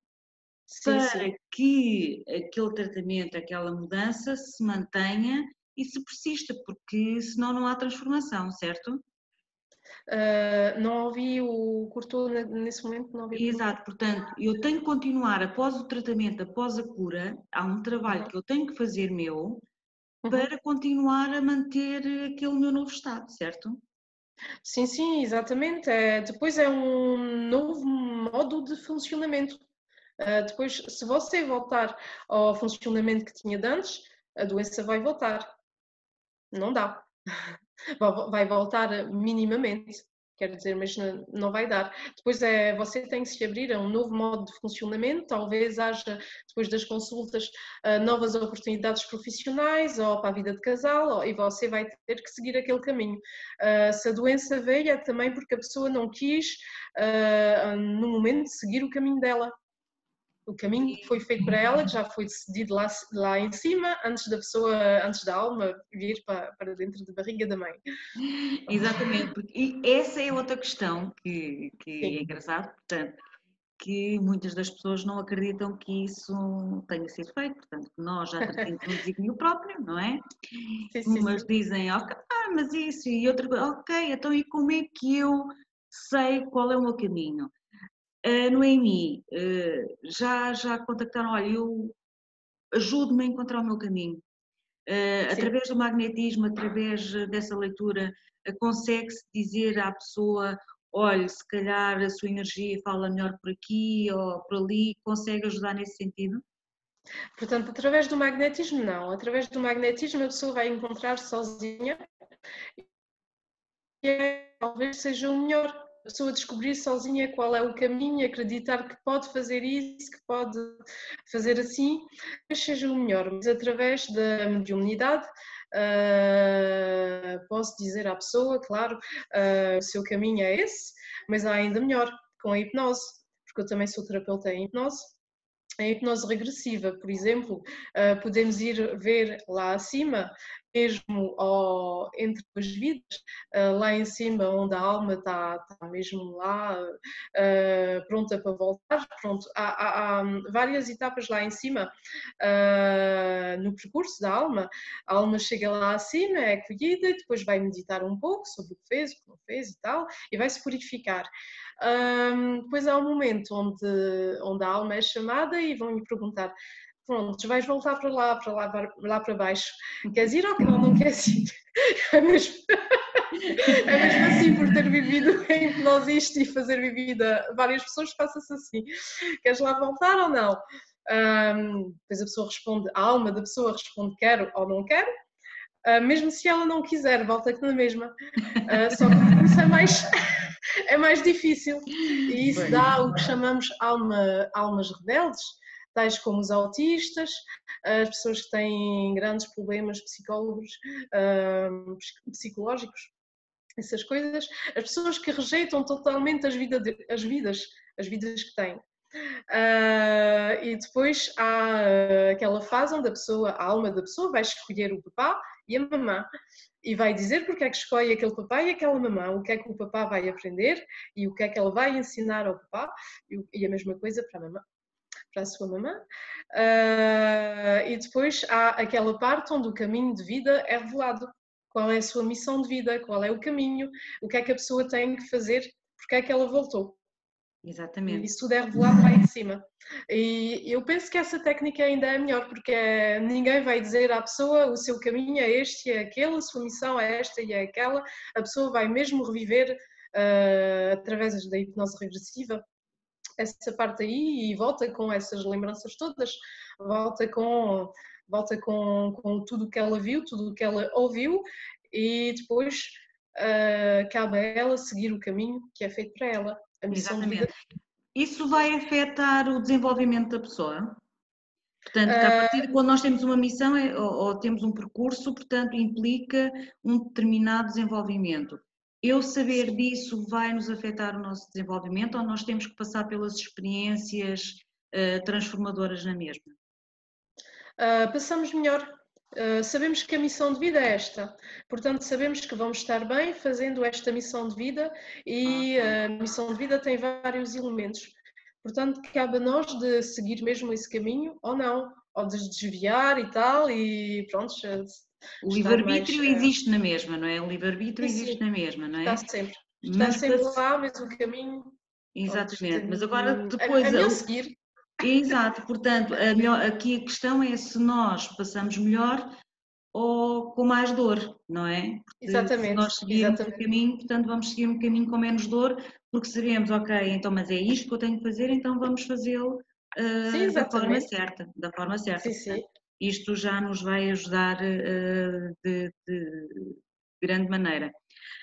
sim, para sim. que aquele tratamento, aquela mudança se mantenha e se persista, porque senão não há transformação, certo? Não ouvi cortou nesse momento, não ouvi a pergunta. Exato, portanto, eu tenho que continuar após o tratamento, após a cura, há um trabalho Uhum, que eu tenho que fazer meu uhum. para continuar a manter aquele meu novo estado, certo? Sim, sim, exatamente. Depois é um novo modo de funcionamento. Depois, se você voltar ao funcionamento que tinha de antes, a doença vai voltar. Não dá. Vai voltar minimamente, quer dizer, mas não vai dar. Depois você tem que se abrir a um novo modo de funcionamento, talvez haja, depois das consultas, novas oportunidades profissionais ou para a vida de casal, e você vai ter que seguir aquele caminho. Se a doença veio é também porque a pessoa não quis, no momento, seguir o caminho dela. O caminho que foi feito para ela, que já foi decidido lá em cima, antes da alma vir para dentro da barriga da mãe. Exatamente, porque e essa é outra questão que Sim, é engraçado, portanto, que muitas das pessoas não acreditam que isso tenha sido feito, portanto, que nós já trazemos um desígnio próprio, não é? sim, sim, Umas sim. dizem, ok, mas isso, e outra coisa, ok, então e como é que eu sei qual é o meu caminho? No EMI, já contactaram, olha, eu ajudo-me a encontrar o meu caminho. Sim. Através do magnetismo, através dessa leitura, consegue-se dizer à pessoa, olha, se calhar a sua energia fala melhor por aqui ou por ali, consegue ajudar nesse sentido? Portanto, através do magnetismo, não. Através do magnetismo, a pessoa vai encontrar sozinha e talvez seja o melhor. A pessoa descobrir sozinha qual é o caminho, acreditar que pode fazer isso, que pode fazer assim, mas seja o melhor. Mas através da mediunidade, posso dizer à pessoa, claro, o seu caminho é esse, mas há ainda melhor, com a hipnose, porque eu também sou terapeuta em hipnose. Em hipnose regressiva, por exemplo, podemos ir ver lá acima, mesmo entre as vidas, lá em cima, onde a alma está mesmo lá, pronta para voltar. Pronto, há várias etapas lá em cima, no percurso da alma. A alma chega lá acima, é acolhida, e depois vai meditar um pouco sobre o que fez, o que não fez e tal, e vai se purificar. Depois há um momento onde a alma é chamada e vão-lhe perguntar: pronto, vais voltar lá para baixo, queres ir ou não queres ir? É mesmo, é mesmo assim, por ter vivido em hipnose isto e fazer vivido a várias pessoas, passa-se assim: queres lá voltar ou não? Depois a pessoa responde, a alma da pessoa responde quero ou não quero. Mesmo se ela não quiser, volta-te na mesma. Só que isso é mais difícil. E isso dá o que chamamos almas rebeldes, tais como os autistas, as pessoas que têm grandes problemas psicológicos, essas coisas, as pessoas que rejeitam totalmente as vidas que têm. E depois há aquela fase onde a alma da pessoa vai escolher o papá e a mamã e vai dizer porque é que escolhe aquele papá e aquela mamã, o que é que o papá vai aprender e o que é que ela vai ensinar ao papá e a mesma coisa para a mamã, para a sua mamã. E depois há aquela parte onde o caminho de vida é revelado. Qual é a sua missão de vida, qual é o caminho, o que é que a pessoa tem que fazer, porque é que ela voltou. E Exatamente. isso tudo é revelado lá em cima. E eu penso que essa técnica ainda é melhor, porque ninguém vai dizer à pessoa o seu caminho é este e é aquele, a sua missão é esta e é aquela. A pessoa vai mesmo reviver, através da hipnose regressiva, essa parte aí e volta com essas lembranças todas, volta com tudo o que ela viu, tudo o que ela ouviu e depois cabe a ela seguir o caminho que é feito para ela, a missão de vida. Exatamente. Isso vai afetar o desenvolvimento da pessoa? Portanto, que a Uh, partir de quando nós temos uma missão ou temos um percurso, portanto, implica um determinado desenvolvimento. Eu saber disso vai nos afetar o nosso desenvolvimento ou nós temos que passar pelas experiências transformadoras na mesma? Passamos melhor. Sabemos que a missão de vida é esta, portanto, sabemos que vamos estar bem fazendo esta missão de vida e Ok. a missão de vida tem vários elementos. Portanto, cabe a nós de seguir mesmo esse caminho ou não, ou de desviar e tal, e pronto, O estar mais. livre-arbítrio existe na mesma, não é? O livre-arbítrio Sim, existe sim, na mesma, não está é? sempre. Está Mas para... sempre lá, mas o caminho, pronto, Exatamente, mas agora é depois melhor seguir. exato, portanto, aqui a questão é se nós passamos melhor ou com mais dor, não é? Porque se Exatamente, nós seguirmos o exatamente. caminho, portanto, vamos seguir um caminho com menos dor, porque sabemos, ok, então, mas é isto que eu tenho que fazer, então vamos fazê-lo Sim, da forma exatamente. certa, da forma certa. Sim, Portanto, sim. isto já nos vai ajudar de grande maneira.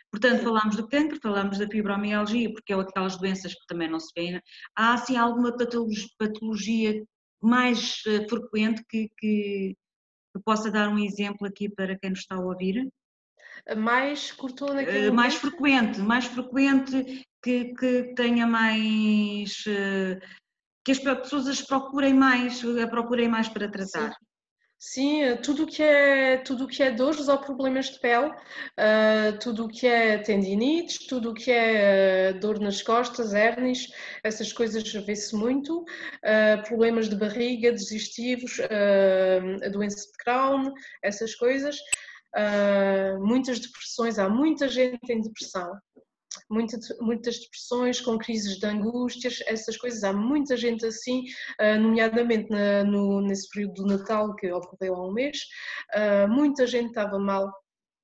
Portanto, Sim. falámos do cancro, falámos da fibromialgia, porque é aquelas doenças que também não se vê. Há, assim, alguma patologia mais frequente que possa dar um exemplo aqui para quem nos está a ouvir? Mais cortou naquele momento? Mais frequente, que tenha mais que as pessoas as procurem mais, a procurem mais para Sim. tratar. Sim, tudo o que é dores ou problemas de pele, tudo o que é tendinites, tudo o que é dor nas costas, hérnias, essas coisas vê-se muito, problemas de barriga, digestivos, a doença de Crohn, essas coisas, muitas depressões, há muita gente em depressão. Muitas depressões, com crises de angústias, essas coisas. Há muita gente assim, nomeadamente nesse período do Natal que ocorreu há um mês, muita gente estava mal.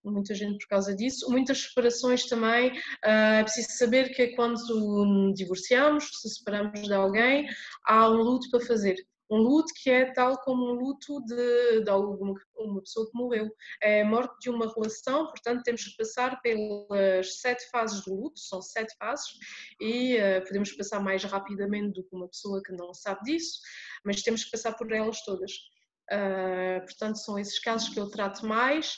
Muita gente por causa disso, muitas separações também. É preciso saber que quando divorciamos, se separamos de alguém, há um luto para fazer. Um luto que é tal como um luto de uma pessoa que morreu. É a morte de uma relação, portanto temos que passar pelas 7 fases do luto, são 7 fases, e podemos passar mais rapidamente do que uma pessoa que não sabe disso, mas temos que passar por elas todas. Portanto, são esses casos que eu trato mais.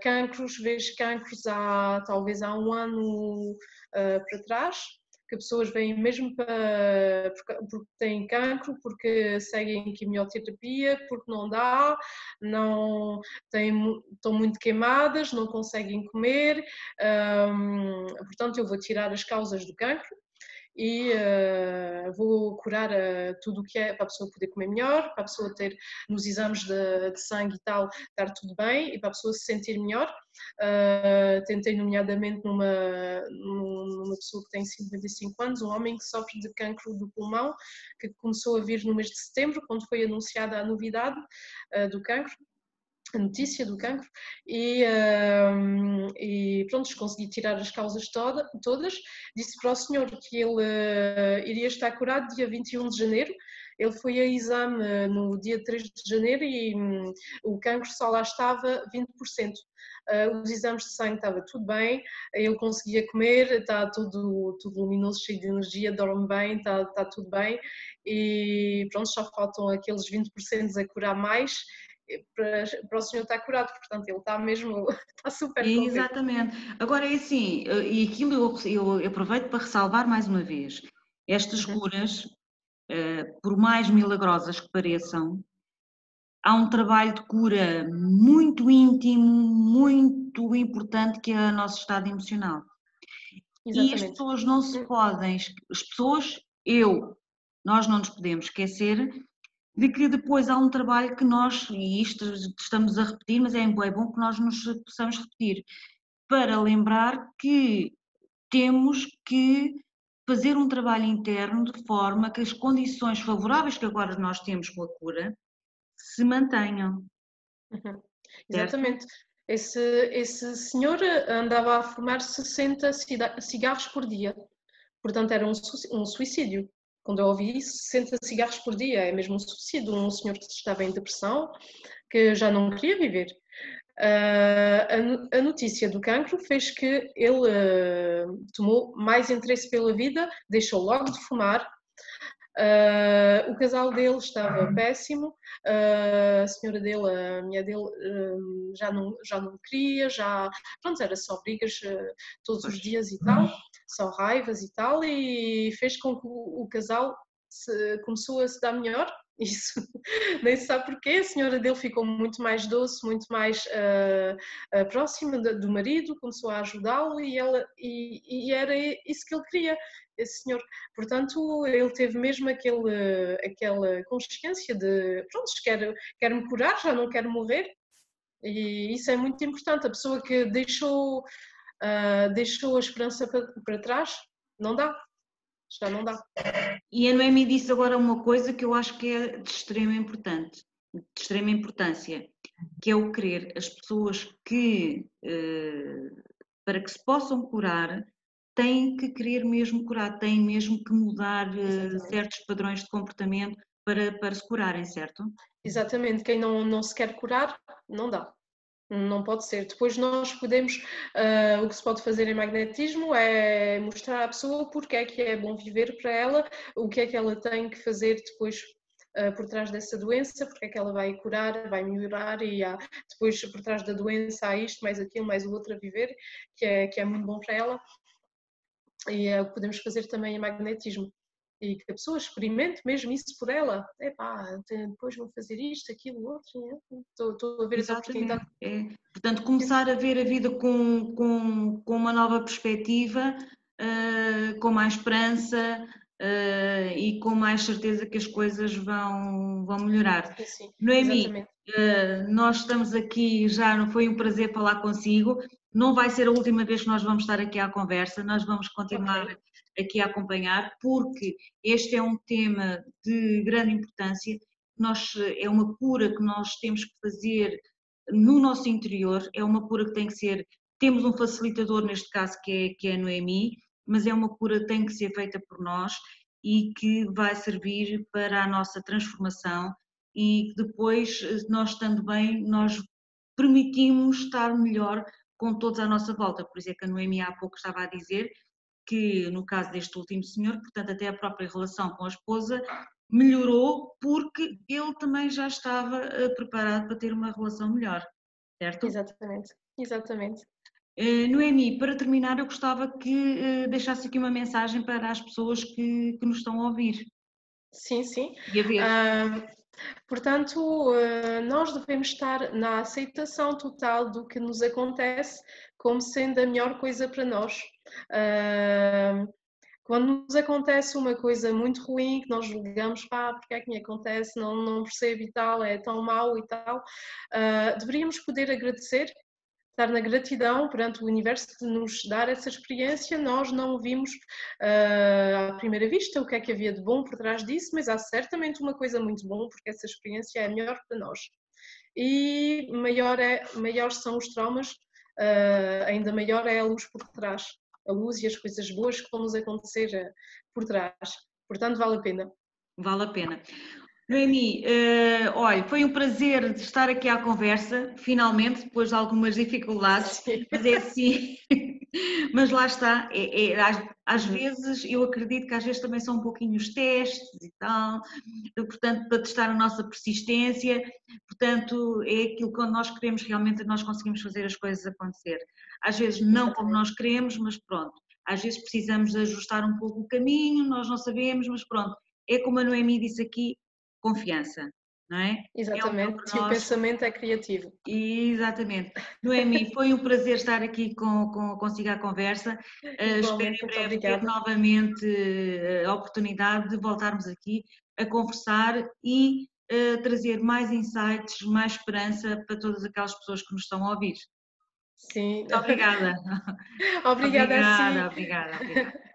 Cancros, vejo cancros talvez há um ano para trás, que pessoas vêm mesmo porque têm cancro, porque seguem quimioterapia, porque não dá, estão muito queimadas, não conseguem comer. Portanto, eu vou tirar as causas do cancro e vou curar tudo o que é para a pessoa poder comer melhor, para a pessoa ter nos exames de sangue e tal, estar tudo bem e para a pessoa se sentir melhor. Tentei nomeadamente numa pessoa que tem 55 anos, um homem que sofre de cancro do pulmão, que começou a vir no mês de setembro, quando foi anunciada a novidade do cancro, a notícia do cancro, e pronto, consegui tirar as causas todas. Disse para o senhor que ele iria estar curado dia 21 de janeiro. Ele foi a exame no dia 3 de janeiro e o cancro só lá estava 20%. Os exames de sangue estava tudo bem, ele conseguia comer, está tudo luminoso, cheio de energia, dorme bem, está tudo bem, e pronto, só faltam aqueles 20% a curar mais para o senhor estar curado, portanto ele está mesmo, está super contente. Exatamente. Agora é assim, e aquilo eu aproveito para ressalvar mais uma vez, estas curas, por mais milagrosas que pareçam, há um trabalho de cura muito íntimo, muito importante, que é o nosso estado emocional. E as Exatamente. pessoas não se podem, as pessoas, nós não nos podemos esquecer de que depois há um trabalho que nós, e isto estamos a repetir, mas é bom que nós nos possamos repetir, para lembrar que temos que fazer um trabalho interno de forma que as condições favoráveis que agora nós temos com a cura se mantenham. Uhum. Certo? Exatamente. Esse senhor andava a fumar 60 cigarros por dia. Portanto, era um suicídio. Quando eu ouvi isso, 60 cigarros por dia, é mesmo um suicídio. Um senhor que estava em depressão, que já não queria viver. A notícia do cancro fez que ele tomou mais interesse pela vida, deixou logo de fumar. O casal dele estava péssimo, a senhora dele, a mulher dele, já não queria, pronto, era só brigas todos os dias e tal, só raivas e tal, e fez com que o casal começou a se dar melhor. Isso nem se sabe porquê. A senhora dele ficou muito mais doce, muito mais próxima do marido, começou a ajudá-lo e era isso que ele queria, esse senhor. Portanto, ele teve mesmo aquela consciência de, pronto, quero-me curar, já não quero morrer, e isso é muito importante. A pessoa que deixou a esperança para trás, não dá, já não dá. E a Noemi disse agora uma coisa que eu acho que é de extrema importância, que é o querer. As pessoas que, para que se possam curar, têm que querer mesmo curar, têm mesmo que mudar certos padrões de comportamento para se curarem, certo? Exatamente, quem não se quer curar, não dá. Não pode ser. Depois nós podemos, o que se pode fazer em magnetismo é mostrar à pessoa porque é que é bom viver para ela, o que é que ela tem que fazer depois por trás dessa doença, porque é que ela vai curar, vai melhorar e depois por trás da doença há isto, mais aquilo, mais o outro a viver, que é muito bom para ela, e é o que podemos fazer também em magnetismo. e que a pessoa experimente mesmo isso por ela. Epá, depois vou fazer isto, aquilo, outro, estou a ver as Exatamente. oportunidades. Portanto, começar a ver a vida com uma nova perspectiva, com mais esperança, e com mais certeza que as coisas vão melhorar. Sim, sim, Noemi, exatamente. nós estamos aqui, já foi um prazer falar consigo. Não vai ser a última vez que nós vamos estar aqui à conversa, nós vamos continuar Ok, aqui a acompanhar, porque este é um tema de grande importância. É uma cura que nós temos que fazer no nosso interior, é uma cura que tem que ser, temos um facilitador neste caso que é a Noemi, mas é uma cura que tem que ser feita por nós e que vai servir para a nossa transformação e depois, nós estando bem, nós permitimos estar melhor com todos à nossa volta. Por isso é que a Noemi há pouco estava a dizer que, no caso deste último senhor, portanto, até a própria relação com a esposa melhorou porque ele também já estava preparado para ter uma relação melhor, certo? exatamente, exatamente. Noemi, para terminar, eu gostava que deixasse aqui uma mensagem para as pessoas que nos estão a ouvir Sim, sim. e a ver. Portanto, nós devemos estar na aceitação total do que nos acontece como sendo a melhor coisa para nós. Quando nos acontece uma coisa muito ruim, que nós julgamos, pá, porque é que me acontece, não percebo e tal, é tão mau e tal, deveríamos poder agradecer, estar na gratidão perante o universo de nos dar essa experiência. Nós não vimos à primeira vista o que é que havia de bom por trás disso, mas há certamente uma coisa muito boa, porque essa experiência é melhor para nós. E maior são os traumas, ainda maior é a luz por trás, a luz e as coisas boas que vão nos acontecer por trás. Portanto, vale a pena. Vale a pena. Noemi, olha, foi um prazer estar aqui à conversa, finalmente, depois de algumas dificuldades, Sim. mas é assim, mas lá está, às vezes eu acredito que às vezes também são um pouquinho os testes e tal, portanto, para testar a nossa persistência, portanto, é aquilo que nós queremos realmente, nós conseguimos fazer as coisas acontecer. Às vezes não como Exatamente. nós queremos, mas pronto, às vezes precisamos de ajustar um pouco o caminho, nós não sabemos, mas pronto, é como a Noemi disse aqui, confiança, não é? É o melhor para Exatamente. E o nós. pensamento é criativo. Exatamente. Noemi, foi um prazer estar aqui consigo à conversa. Espero Igualmente, em muito breve ter obrigada. novamente a oportunidade de voltarmos aqui a conversar e trazer mais insights, mais esperança para todas aquelas pessoas que nos estão a ouvir. Sim. Muito obrigada. Obrigada a Obrigada, si. obrigada, obrigada.